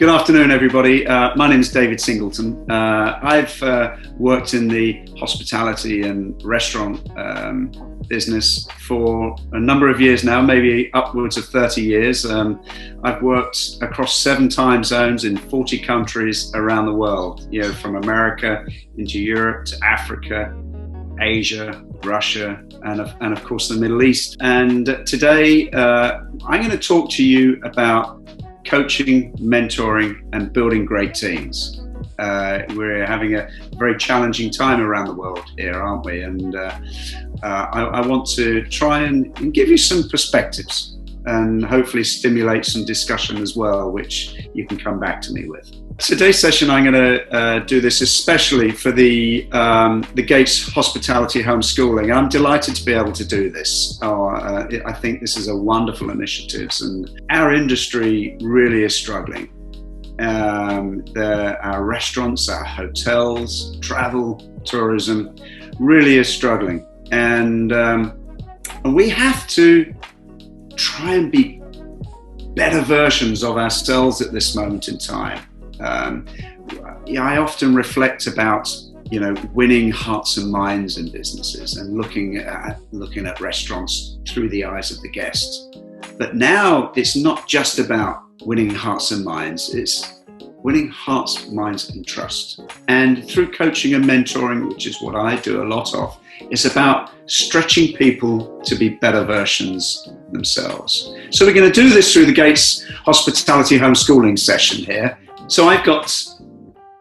Good afternoon, everybody. My name is David Singleton. I've worked in the hospitality and restaurant business for a number of years now, maybe upwards of 30 years. I've worked across 7 time zones in 40 countries around the world, from America into Europe to Africa, Asia, Russia, and of course the Middle East. And today I'm going to talk to you about coaching, mentoring, and building great teams. We're having a very challenging time around the world here, aren't we? And I want to try and give you some perspectives and hopefully stimulate some discussion as well, which you can come back to me with. Today's session, I'm going to do this especially for the Gates Hospitality Homeschooling. I'm delighted to be able to do this. I think this is a wonderful initiative, and our industry really is struggling. Our restaurants, our hotels, travel, tourism really is struggling. And we have to try and be better versions of ourselves at this moment in time. I often reflect about, winning hearts and minds in businesses and looking at restaurants through the eyes of the guests. But now it's not just about winning hearts and minds, it's winning hearts, minds and trust. And through coaching and mentoring, which is what I do a lot of, it's about stretching people to be better versions themselves. So we're going to do this through the Gates Hospitality Homeschooling session here. So I've got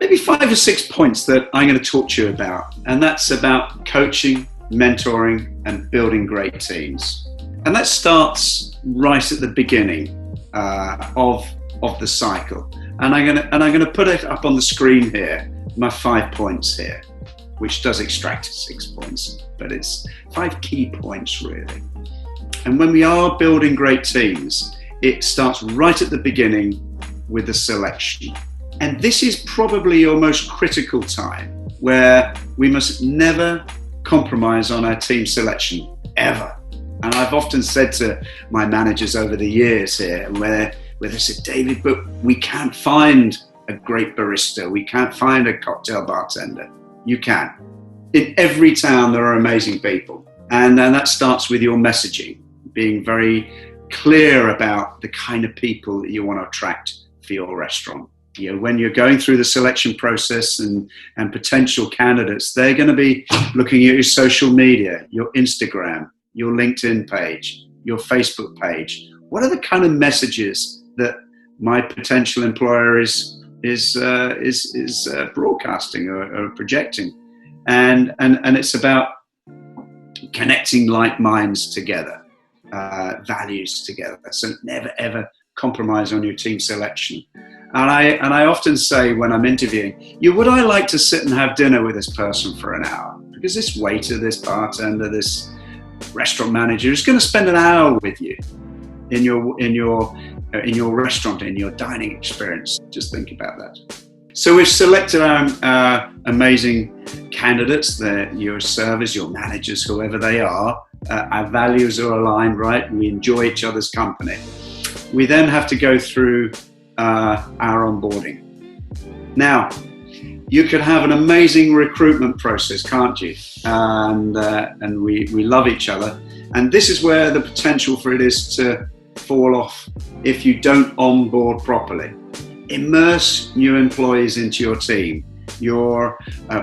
maybe 5 or 6 points that I'm going to talk to you about, and that's about coaching, mentoring, and building great teams. And that starts right at the beginning of the cycle. And I'm going to put it up on the screen here, my 5 points here, which does extract 6 points, but it's 5 key points really. And when we are building great teams, it starts right at the beginning with the selection. And this is probably your most critical time, where we must never compromise on our team selection, ever. And I've often said to my managers over the years here, where they said, David, but we can't find a great barista, we can't find a cocktail bartender. You can. In every town there are amazing people. And then that starts with your messaging, being very clear about the kind of people that you want to attract for your restaurant. When you're going through the selection process and potential candidates, they're going to be looking at your social media, your Instagram, your LinkedIn page, your Facebook page. What are the kind of messages that my potential employer is broadcasting or projecting? And it's about connecting like minds together, values together. So never ever compromise on your team selection. And I often say when I'm interviewing, would I like to sit and have dinner with this person for an hour? Because this waiter, this bartender, this restaurant manager is going to spend an hour with you in your restaurant, in your dining experience. Just think about that. So we've selected our amazing candidates, your servers, your managers, whoever they are. Our values are aligned, right? We enjoy each other's company. We then have to go through our onboarding. Now, you could have an amazing recruitment process, can't you? And we love each other. And this is where the potential for it is to fall off if you don't onboard properly. Immerse new employees into your team. Your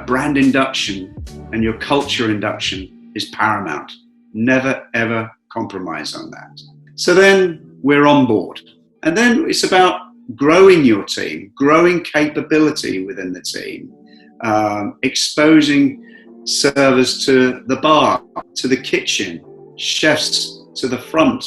brand induction and your culture induction is paramount. Never, ever compromise on that. So then we're on board. And then it's about growing your team, growing capability within the team, exposing servers to the bar, to the kitchen, chefs to the front,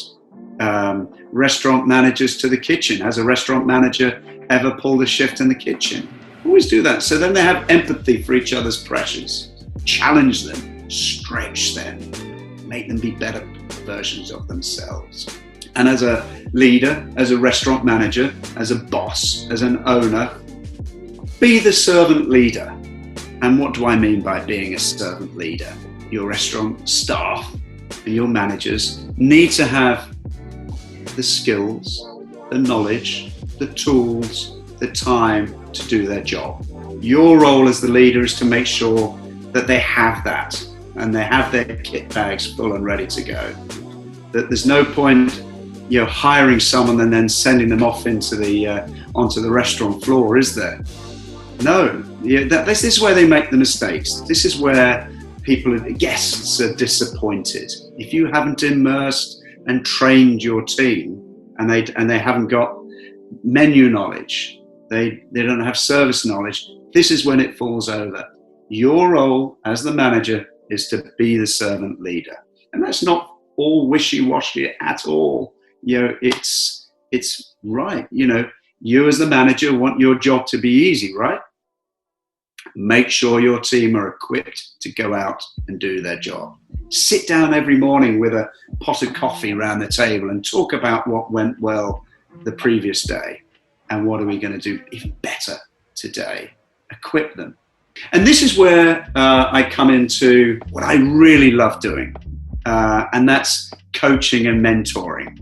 restaurant managers to the kitchen. Has a restaurant manager ever pulled a shift in the kitchen? Always do that. So then they have empathy for each other's pressures. Challenge them, stretch them, make them be better versions of themselves. And as a leader, as a restaurant manager, as a boss, as an owner, be the servant leader. And what do I mean by being a servant leader? Your restaurant staff and your managers need to have the skills, the knowledge, the tools, the time to do their job. Your role as the leader is to make sure that they have that and they have their kit bags full and ready to go. That there's no point, hiring someone and then sending them off into onto the restaurant floor, is there? No. This is where they make the mistakes. This is where guests are disappointed. If you haven't immersed and trained your team, and they haven't got menu knowledge, they don't have service knowledge, this is when it falls over. Your role as the manager is to be the servant leader. And that's not all wishy-washy at all. It's right. You as the manager want your job to be easy, right? Make sure your team are equipped to go out and do their job. Sit down every morning with a pot of coffee around the table and talk about what went well the previous day and what are we going to do even better today. Equip them. And this is where I come into what I really love doing, and that's coaching and mentoring.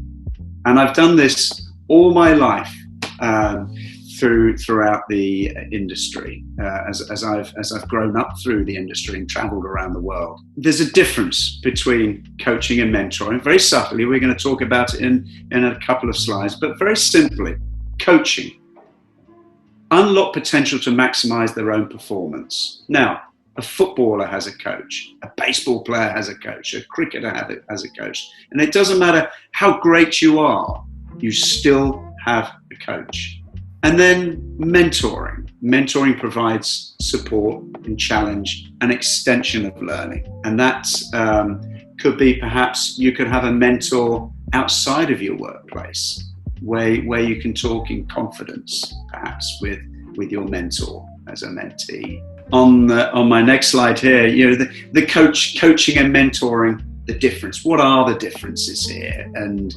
And I've done this all my life throughout the industry, as I've grown up through the industry and traveled around the world. There's a difference between coaching and mentoring. Very subtly, we're going to talk about it in a couple of slides, but very simply, coaching. Unlock potential to maximize their own performance. Now, a footballer has a coach, a baseball player has a coach, a cricketer has a coach. And it doesn't matter how great you are, you still have a coach. And then mentoring. Mentoring provides support and challenge, an extension of learning. And that could be perhaps you could have a mentor outside of your workplace where you can talk in confidence, perhaps with your mentor as a mentee. On my next slide here, the coaching and mentoring, the difference. What are the differences here? And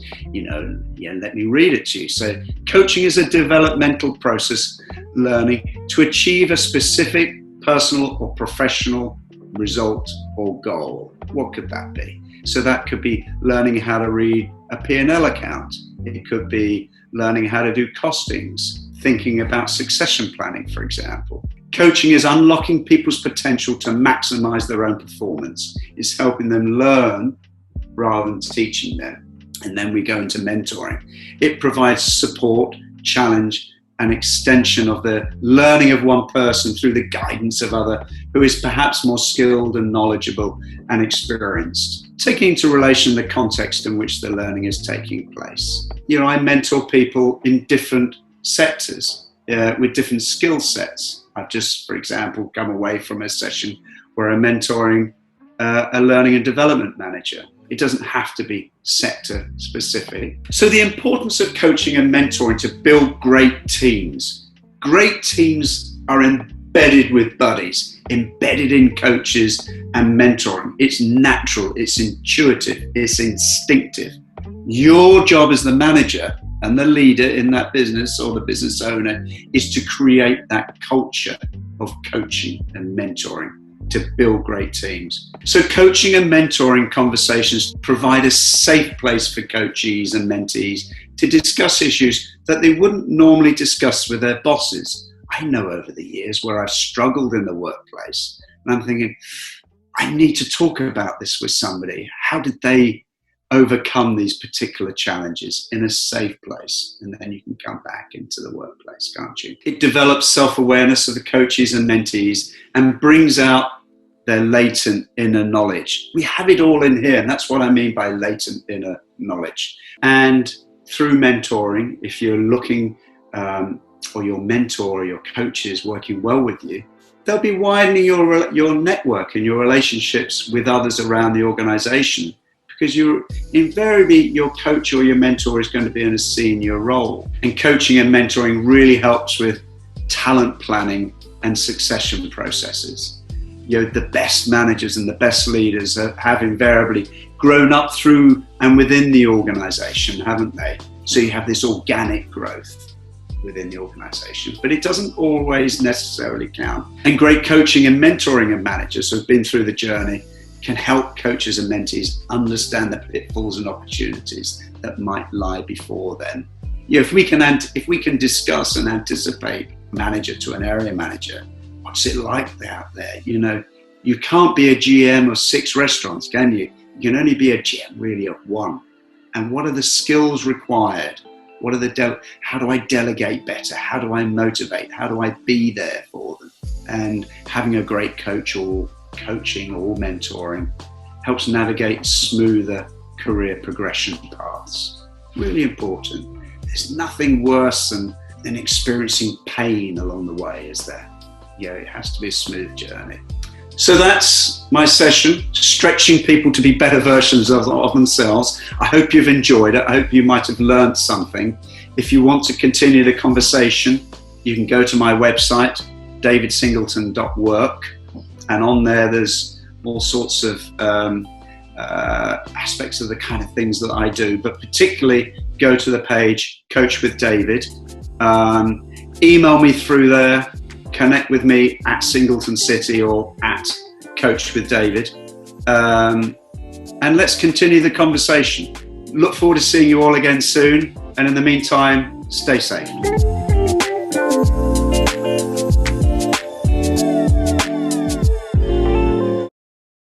let me read it to you. So, coaching is a developmental process learning to achieve a specific personal or professional result or goal. What could that be? So that could be learning how to read a P&L account. It could be learning how to do costings, thinking about succession planning, for example. Coaching is unlocking people's potential to maximize their own performance. It's helping them learn rather than teaching them. And then we go into mentoring. It provides support, challenge, and extension of the learning of one person through the guidance of other who is perhaps more skilled and knowledgeable and experienced, taking into relation the context in which the learning is taking place. I mentor people in different sectors with different skill sets. I've just, for example, come away from a session where I'm mentoring a learning and development manager. It doesn't have to be sector specific. So the importance of coaching and mentoring to build great teams. Great teams are embedded with buddies, embedded in coaches and mentoring. It's natural, it's intuitive, it's instinctive. Your job as the manager and the leader in that business or the business owner is to create that culture of coaching and mentoring to build great teams. So coaching and mentoring conversations provide a safe place for coachees and mentees to discuss issues that they wouldn't normally discuss with their bosses. I know over the years where I've struggled in the workplace and I'm thinking, I need to talk about this with somebody. How did they overcome these particular challenges in a safe place? And then you can come back into the workplace, can't you? It develops self-awareness of the coaches and mentees and brings out their latent inner knowledge. We have it all in here, and that's what I mean by latent inner knowledge. And through mentoring, if you're looking, or your mentor or your coach is working well with you, they'll be widening your network and your relationships with others around the organization, because invariably your coach or your mentor is going to be in a senior role. And coaching and mentoring really helps with talent planning and succession processes. The best managers and the best leaders have invariably grown up through and within the organization, haven't they? So you have this organic growth within the organization, but it doesn't always necessarily count. And great coaching and mentoring of managers who've been through the journey can help coaches and mentees understand the pitfalls and opportunities that might lie before them. if we can discuss and anticipate manager to an area manager, what's it like out there? You can't be a GM of 6 restaurants, can you? You can only be a GM really of 1. And what are the skills required? How do I delegate better? How do I motivate? How do I be there for them? And having a great coach or coaching or mentoring helps navigate smoother career progression paths. Really important. There's nothing worse than experiencing pain along the way, is there? It has to be a smooth journey. So that's my session, stretching people to be better versions of themselves. I hope you've enjoyed it. I hope you might have learned something. If you want to continue the conversation, you can go to my website, davidsingleton.work, and on there's all sorts of aspects of the kind of things that I do, but particularly go to the page Coach with David. Email me through there. Connect with me at Singleton City or at Coach with David. And let's continue the conversation. Look forward to seeing you all again soon. And in the meantime, stay safe.